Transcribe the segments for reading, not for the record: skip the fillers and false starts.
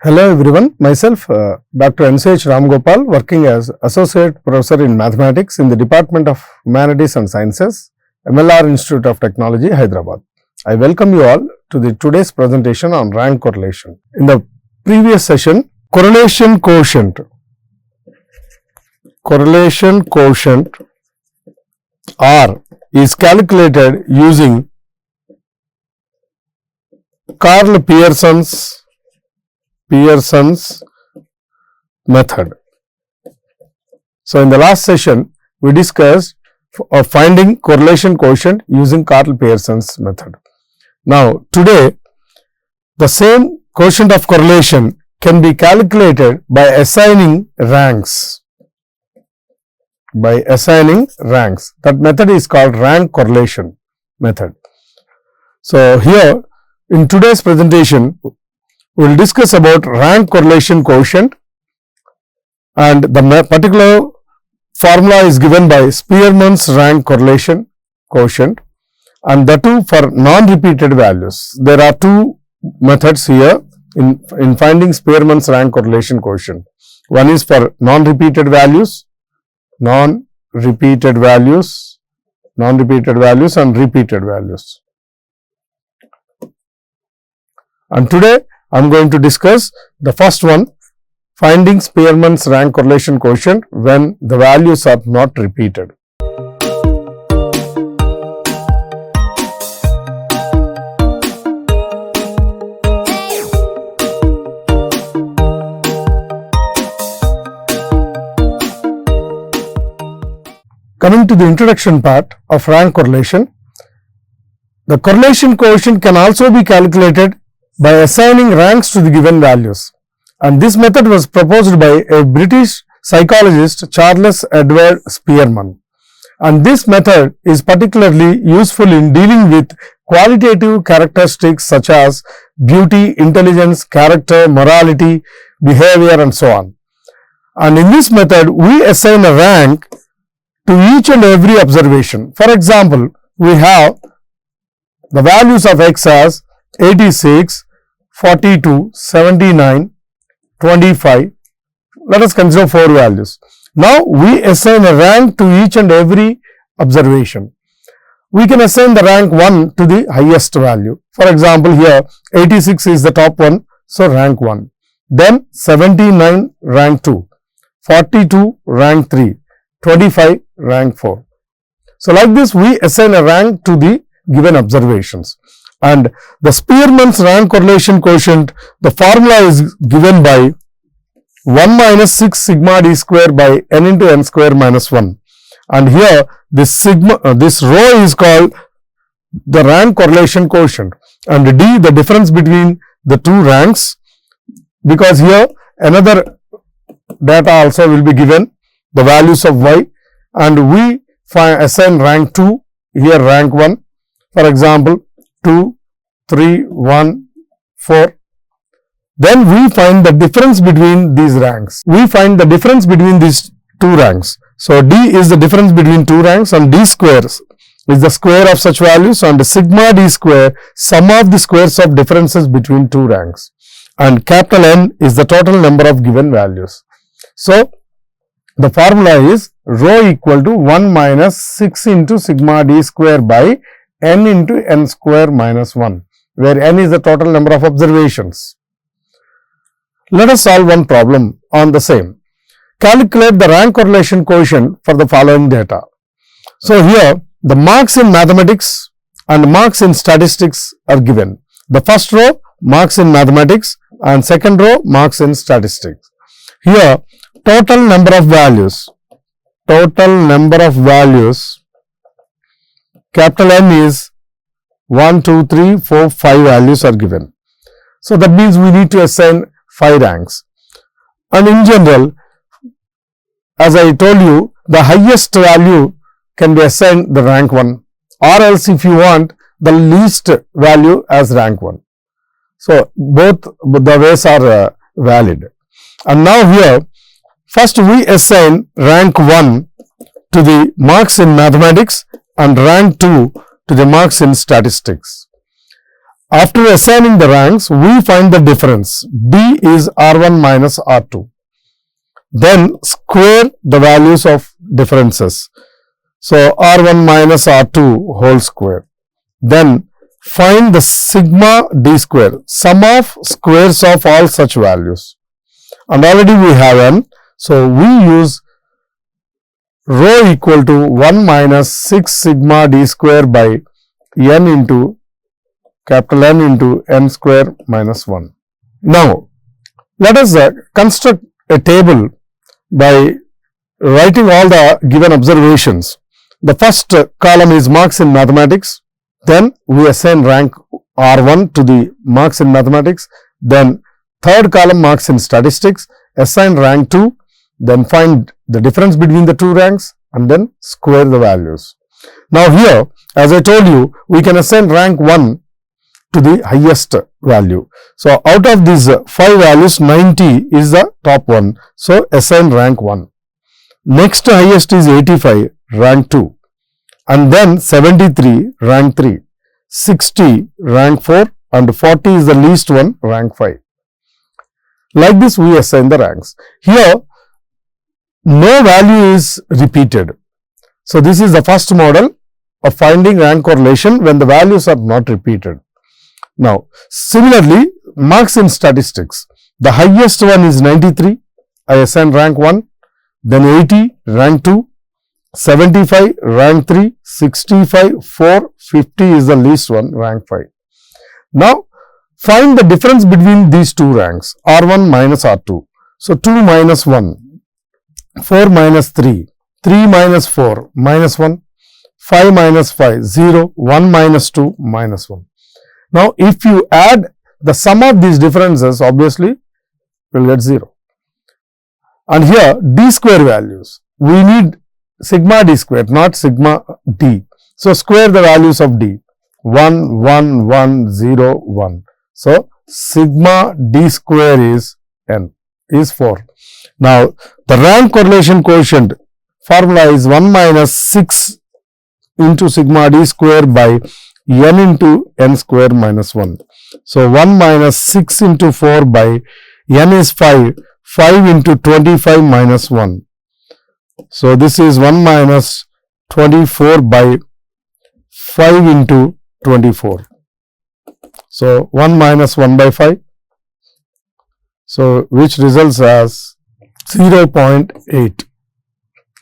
Hello everyone, myself Dr. NCH Ramgopal, working as Associate Professor in Mathematics in the Department of Humanities and Sciences, MLR Institute of Technology, Hyderabad. I welcome you all to today's presentation on rank correlation. In the previous session, correlation quotient R is calculated using Karl Pearson's method. So, in the last session, we discussed finding correlation quotient using Karl Pearson's method. Now, today, the same quotient of correlation can be calculated by assigning ranks. That method is called rank correlation method. So, here in today's presentation, we will discuss about rank correlation quotient, and the particular formula is given by Spearman's rank correlation quotient, and the two for non-repeated values. There are two methods here in finding Spearman's rank correlation quotient. One is for non-repeated values and repeated values. And today I am going to discuss the first one, finding Spearman's rank correlation quotient when the values are not repeated. Coming to the introduction part of rank correlation, the correlation quotient can also be calculated by assigning ranks to the given values, and this method was proposed by a British psychologist, Charles Edward Spearman, and this method is particularly useful in dealing with qualitative characteristics such as beauty, intelligence, character, morality, behavior and so on. And in this method, we assign a rank to each and every observation. For example, we have the values of x as 86, 42, 79, 25. Let us consider 4 values. Now, we assign a rank to each and every observation. We can assign the rank 1 to the highest value. For example, here 86 is the top one, so rank 1. Then 79 rank 2, 42 rank 3, 25 rank 4. So, like this we assign a rank to the given observations. And the Spearman's rank correlation quotient, the formula is given by 1 minus 6 sigma d square by n into n square minus 1. And here this rho is called the rank correlation quotient, and d the difference between the two ranks, because here another data also will be given, the values of y, and we assign rank 2, here rank 1, for example 2, 3, 1, 4. Then we find the difference between these ranks. We find the difference between these two ranks. So, d is the difference between two ranks, and d squares is the square of such values, and sigma d square, sum of the squares of differences between two ranks, and capital N is the total number of given values. So, the formula is rho equal to 1 minus 6 into sigma d square by n into n square minus 1, where n is the total number of observations. Let us solve one problem on the same. Calculate the rank correlation quotient for the following data. So, here the marks in mathematics and marks in statistics are given. The first row marks in mathematics and second row marks in statistics. Here total number of values, capital N is 1, 2, 3, 4, 5 values are given. So, that means we need to assign 5 ranks. And in general, as I told you, the highest value can be assigned the rank 1, or else if you want the least value as rank 1. So, both the ways are valid. And now here, first we assign rank 1 to the marks in mathematics and rank 2 to the marks in statistics. After assigning the ranks, we find the difference. B is R1 minus R2. Then square the values of differences. So R1 minus R2 whole square. Then find the sigma D square, sum of squares of all such values. And already we have n. So we use rho equal to 1 minus 6 sigma D square by n into capital N into n square minus 1. Now, let us construct a table by writing all the given observations. The first column is marks in mathematics. Then we assign rank R1 to the marks in mathematics. Then third column marks in statistics. Assign rank 2. Then find the difference between the two ranks and then square the values. Now here, as I told you, we can assign rank 1 to the highest value. So out of these 5 values, 90 is the top one. So assign rank 1. Next highest is 85, rank 2. And then 73, rank 3. 60, rank 4. And 40 is the least one, rank 5. Like this we assign the ranks. Here no value is repeated. So this is the first model of finding rank correlation when the values are not repeated. Now, similarly, marks in statistics. The highest one is 93, I assign rank 1, then 80, rank 2, 75, rank 3, 65, 4, 50 is the least one, rank 5. Now, find the difference between these two ranks, R1 minus R2. So, 2 minus 1, 4 minus 3, 3 minus 4, minus 1, 5 minus 5, 0, 1 minus 2, minus 1. Now, if you add the sum of these differences, obviously, you will get 0. And here, D square values, we need sigma D square, not sigma D. So, square the values of D, 1, 1, 1, 0, 1. So, sigma D square is n, is 4. Now, the rank correlation coefficient formula is 1 minus 6 into sigma D square by n into n square minus 1. So, 1 minus 6 into 4 by n is 5, 5 into 25 minus 1. So, this is 1 minus 24 by 5 into 24. So, 1 minus 1 by 5. So, which results as 0.8.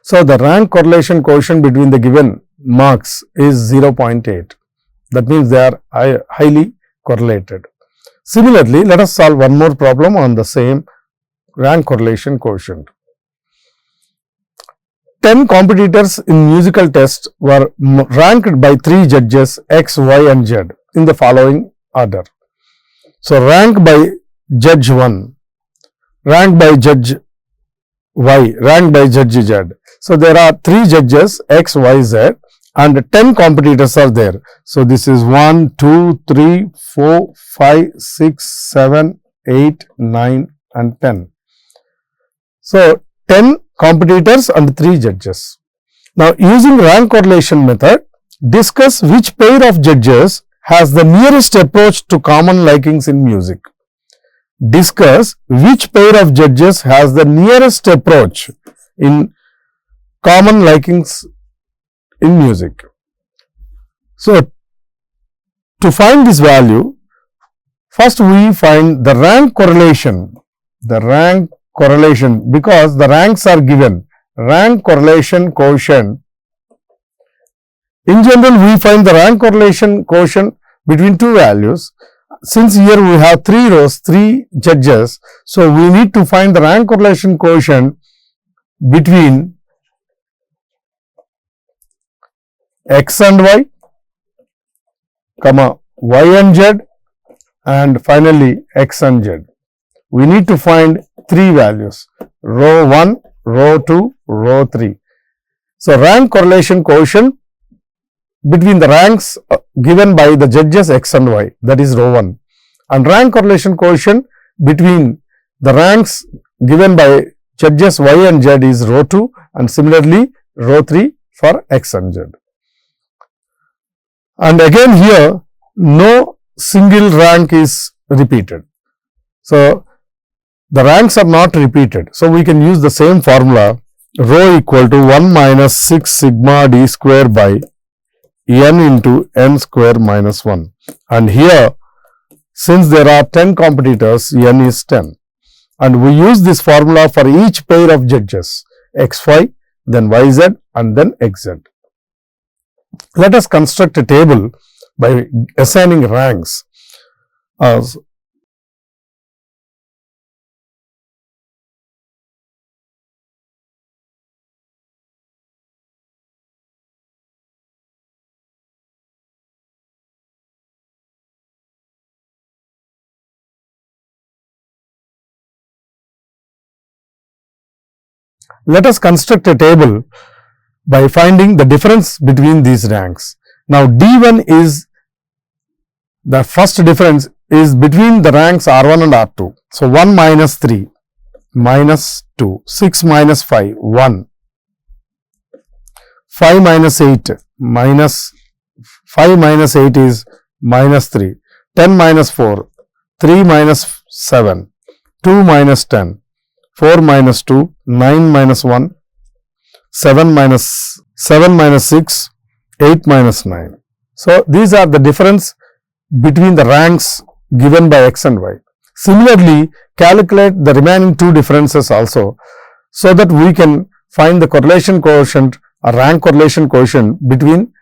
So, the rank correlation coefficient between the given marks is 0.8. That means they are highly correlated. Similarly, let us solve one more problem on the same rank correlation coefficient. 10 competitors in musical test were ranked by 3 judges X, Y and Z in the following order. So, rank by judge 1, rank by judge Y, rank by judge Z. So, there are 3 judges X, Y, Z and 10 competitors are there. So, this is 1, 2, 3, 4, 5, 6, 7, 8, 9 and 10. So, 10 competitors and 3 judges. Now, using rank correlation method, discuss which pair of judges has the nearest approach to common likings in music. Discuss which pair of judges has the nearest approach in common likings in music. So, to find this value, first we find the rank correlation, because the ranks are given, rank correlation coefficient. In general, we find the rank correlation coefficient between two values. Since here we have 3 rows, 3 judges, so we need to find the rank correlation coefficient between X and Y, comma Y and Z, and finally X and Z. We need to find 3 values, row 1, row 2, row 3. So, rank correlation coefficient between the ranks given by the judges X and Y, that is row 1, and rank correlation coefficient between the ranks given by judges Y and Z is row 2 and similarly row 3 for X and Z. And again here no single rank is repeated. So, the ranks are not repeated. So, we can use the same formula, rho equal to 1 minus 6 sigma d square by n into n square minus 1. And here, since there are 10 competitors, n is 10. And we use this formula for each pair of judges, xy, then yz, and then xz. Let us construct a table by assigning ranks. Let us construct a table by finding the difference between these ranks. Now, D1 is the first difference is between the ranks R1 and R2. So, 1 minus 3 minus 2, 6 minus 5, 1, 5 minus 8 minus 5 minus 8 is minus 3, 10 minus 4, 3 minus 7, 2 minus 10, 4 minus 2, 9 minus 1, 7 minus 6, 8 minus 9. So, these are the difference between the ranks given by x and y. Similarly, calculate the remaining two differences also, so that we can find the correlation coefficient or rank correlation coefficient between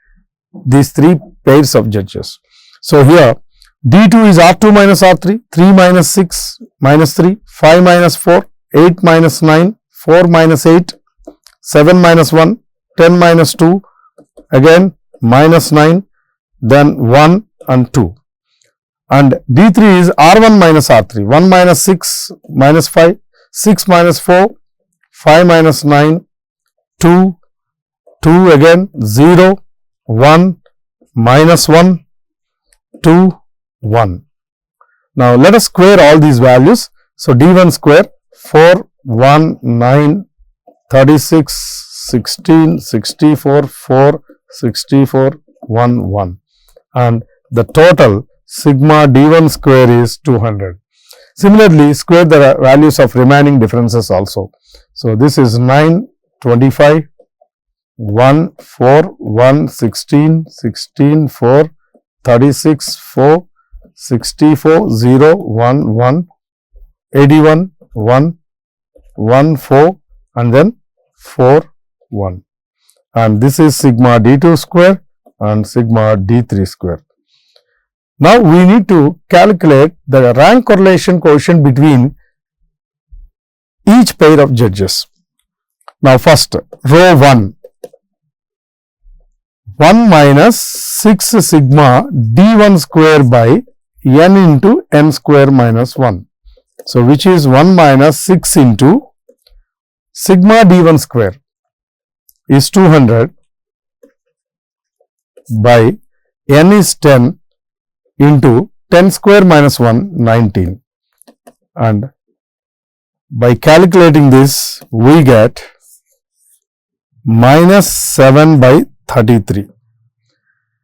these three pairs of judges. So, here D2 is R2 minus R3, 3 minus 6 minus 3, 5 minus 4, 8 minus 9, 4 minus 8, 7 minus 1, 10 minus 2, again minus 9, then 1 and 2. And D3 is R1 minus R3, 1 minus 6 minus 5, 6 minus 4, 5 minus 9, 2, 2 again, 0, 1, minus 1, 2, 1. Now, let us square all these values. So, D1 square 4, 1, 9, 36, 16, 64, 4, 64, 1, 1. And the total sigma D1 square is 200. Similarly, square the values of remaining differences also. So, this is 9, 25, 1, 4, 1, 16, 16, 4, 36, 4, 64, 0, 1, 1, 81, 1, 1, 4 and then 4, 1. And this is sigma D2 square and sigma D3 square. Now, we need to calculate the rank correlation coefficient between each pair of judges. Now, first row 1, 1 minus 6 sigma D1 square by n into n square minus 1. So, which is 1 minus 6 into sigma D1 square is 200 by n is 10 into 10 square minus 1, 19. And by calculating this, we get minus 7 by 33.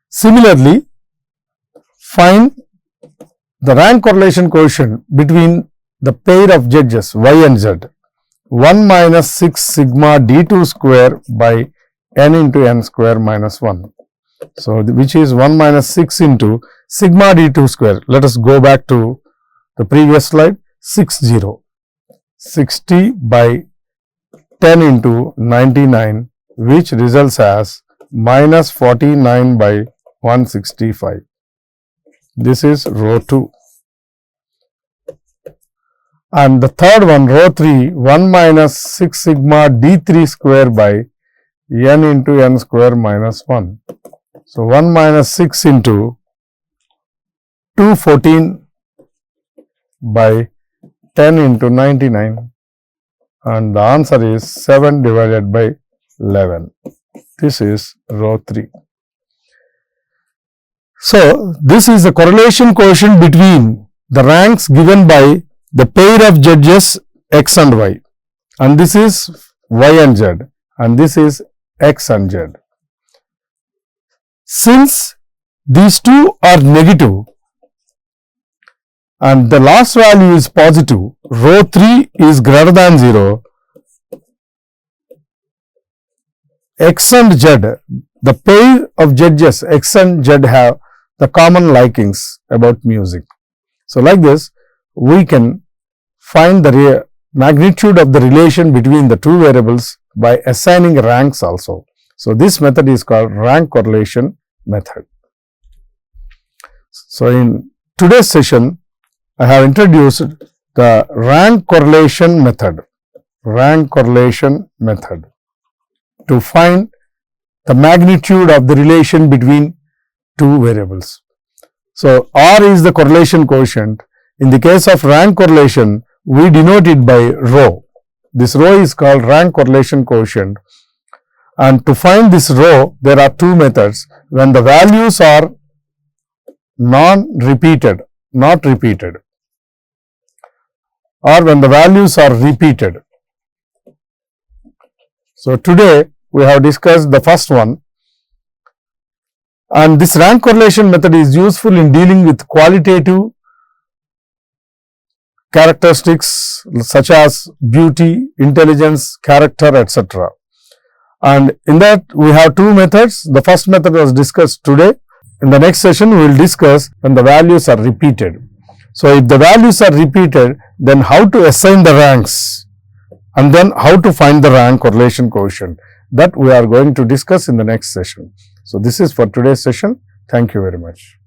Similarly, find the rank correlation coefficient between the pair of judges y and z. 1 minus 6 sigma D2 square by n into n square minus 1. So, which is 1 minus 6 into sigma D2 square. Let us go back to the previous slide, 60. 60 by 10 into 99, which results as minus 49 by 165. This is row 2. And the third one, row 3, 1 minus 6 sigma D3 square by n into n square minus 1. So, 1 minus 6 into 214 by 10 into 99, and the answer is 7 divided by 11. This is row 3. So, this is the correlation coefficient between the ranks given by the pair of judges x and y, and this is y and z, and this is x and z. Since these two are negative, and the last value is positive, row 3 is greater than 0, X and Z, the pair of judges X and Z have the common likings about music. So, like this we can find the magnitude of the relation between the two variables by assigning ranks also. So, this method is called rank correlation method. So, in today's session I have introduced the rank correlation method to find the magnitude of the relation between two variables. So, R is the correlation coefficient. In the case of rank correlation, we denote it by rho. This rho is called rank correlation coefficient, and to find this rho there are two methods. When the values are not repeated, or when the values are repeated. So, today we have discussed the first one, and this rank correlation method is useful in dealing with qualitative characteristics such as beauty, intelligence, character, etc. And in that we have two methods. The first method was discussed today. In the next session we will discuss when the values are repeated. So, if the values are repeated, then how to assign the ranks, and then how to find the rank correlation coefficient, that we are going to discuss in the next session. So, this is for today's session. Thank you very much.